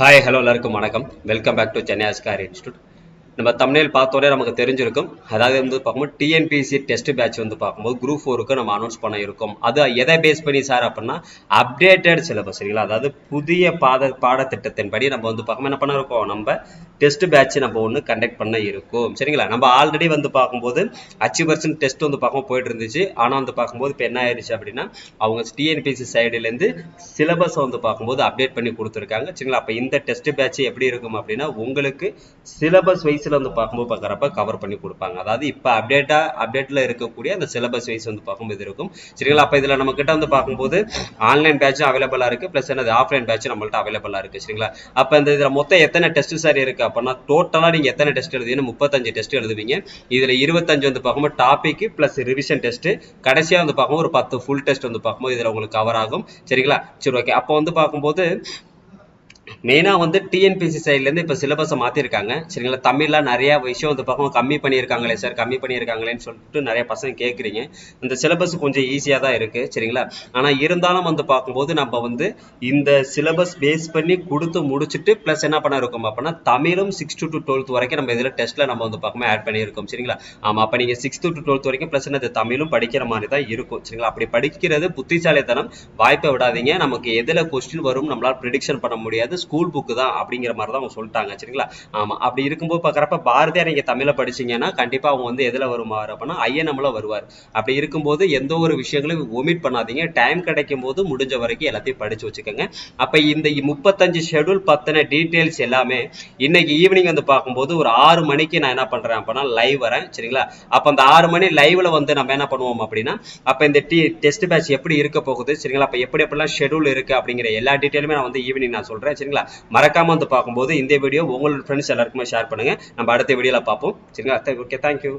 Hi hello எல்லாருக்கும் வணக்கம். Welcome back to Chennai Oscar institute. நம்ம தமிழில் பார்த்தோன்னே நமக்கு தெரிஞ்சிருக்கும். அதாவது பார்க்கும்போது டிஎன்பிஎஸ்சி டெஸ்ட் பேட்ச் பார்க்கும்போது குரூப் 4க்கு நம்ம அனௌன்ஸ் பண்ண இருக்கோம். அது எதை பேஸ் பண்ணி சார் அப்படின்னா அப்டேட்டட் சிலபஸ் சரிங்களா, அதாவது புதிய பாடத்திட்டத்தின்படி நம்ம பார்க்கும்போது என்ன பண்ண இருக்கோம், நம்ம டெஸ்ட் பேட்ச் நம்ம ஒன்று கண்டக்ட் பண்ண இருக்கும் சரிங்களா. நம்ம ஆல்ரெடி பார்க்கும்போது அச்சீவர்ஸ் டெஸ்ட் பார்க்கும்போது போயிட்டு இருந்துச்சு. ஆனால் பார்க்கும்போது இப்போ என்ன ஆயிடுச்சு அப்படின்னா அவங்க டிஎன்பிஎஸ்சி சைடுலேருந்து சிலபஸ் பார்க்கும்போது அப்டேட் பண்ணி கொடுத்துருக்காங்க சரிங்களா. அப்போ இந்த டெஸ்ட் பேட்ச் எப்படி இருக்கும் அப்படின்னா உங்களுக்கு சிலபஸ் வைஸ்ல பார்க்கும்போது பார்க்குறப்ப கவர் பண்ணி கொடுப்பாங்க. அதாவது இப்போ அப்டேட்ல இருக்கக்கூடிய அந்த சிலபஸ் வைஸ் பார்க்கும்போது இது இருக்கும் சரிங்களா. அப்போ இதில் நம்ம கிட்ட பார்க்கும்போது ஆன்லைன் பேட்சும் அவைலபிளா இருக்கு, பிளஸ் என்னது ஆஃப்லைன் பேட்ச் நம்மள்ட்ட அவைலபிளா இருக்கு சரிங்களா. அப்போ இந்த இதில் மொத்தம் எத்தனை டெஸ்ட் சார் இருக்கு அப்படின்னா டோட்டலா நீங்க எத்தனை டெஸ்ட் எழுதுவீங்க, 35 டெஸ்ட் எழுதுவீங்க. இதுல 25 பார்க்கும்போது டாபிக் பிளஸ் ரிவிஷன் டெஸ்ட், கடைசியா பார்க்கும்போது ஒரு 10 ஃபுல் டெஸ்ட் பார்க்கும்போது இதுல உங்களுக்கு கவர் ஆகும் சரிங்களா. சரி ஓகே. அப்போ பார்க்கும்போது மெயினாக டிஎன்பிசி சைட்லேருந்து இப்போ சிலபஸை மாற்றிருக்காங்க சரிங்களா. தமிழில் நிறையா விஷயம் பக்கம் கம்மி பண்ணியிருக்காங்களே சார், கம்மி பண்ணியிருக்காங்களேன்னு சொல்லிட்டு நிறைய பசங்க கேட்குறீங்க. இந்த சிலபஸ் கொஞ்சம் ஈஸியாக தான் இருக்குது சரிங்களா. ஆனால் இருந்தாலும் பார்க்கும்போது நம்ம இந்த சிலபஸ் பேஸ் பண்ணி கொடுத்து முடிச்சுட்டு ப்ளஸ் என்ன பண்ண இருக்கோம் அப்படின்னா தமிழும் 6th to 12th வரைக்கும் நம்ம இதில் டெஸ்ட்டில் நம்ம பார்க்கும்போது ஆட் பண்ணியிருக்கோம் சரிங்களா. ஆமாம், அப்போ நீங்கள் 6th to 12th வரைக்கும் ப்ளஸ் என்னது தமிழும் படிக்கிற மாதிரி தான் இருக்கும் சரிங்களா. அப்படி படிக்கிறது புத்திசாலித்தனம், வாய்ப்பை விடாதீங்க. நமக்கு எதில் கொஸ்டின் வரும் நம்மளால் ப்ரிடிக்ஷன் பண்ண முடியாது, ஸ்கூல் புக்கு தான் அப்படிங்கிற மாதிரி தான் அவங்க சொல்லிட்டாங்க சரிங்களா. ஆமா, அப்படி இருக்கும்போது பார்க்குறப்ப பாரதியார் நீங்க தமிழை படிச்சீங்கன்னா கண்டிப்பா அவங்க எதுல வருவார் அப்படின்னா ஐஎன்எம்ல வருவார். அப்படி இருக்கும்போது எந்த ஒரு விஷயங்களையும் ஒமிட் பண்ணாதீங்க. டைம் கிடைக்கும் போது முடிஞ்ச வரைக்கும் எல்லாத்தையும் படிச்சு வச்சுக்கோங்க. அப்ப இந்த 35 ஷெடியூல் பத்தின டீட்டெயில்ஸ் எல்லாமே இன்னைக்கு ஈவினிங் பார்க்கும்போது ஒரு 6 மணிக்கு நான் என்ன பண்றேன் அப்படின்னா லைவ் வரேன் சரிங்களா. அப்ப அந்த 6 மணி லைவ்ல நம்ம என்ன பண்ணுவோம் அப்படின்னா அப்ப இந்த டெஸ்ட் பேட்ச் எப்படி இருக்க போகுது சரிங்களா, அப்ப எப்படி எப்படிலாம் ஷெடியூல் இருக்கு அப்படிங்கிற எல்லா டீட்டெயிலுமே நான் ஈவினிங் நான் சொல்றேன் சரிங்களா. மறக்காம பார்க்கும்போது இந்த வீடியோ உங்களோட ஃப்ரெண்ட்ஸ் எல்லாருக்குமே ஷேர் பண்ணுங்க. நம்ம அடுத்த வீடியோல பார்ப்போம் சரிங்களா. Okay, thank you.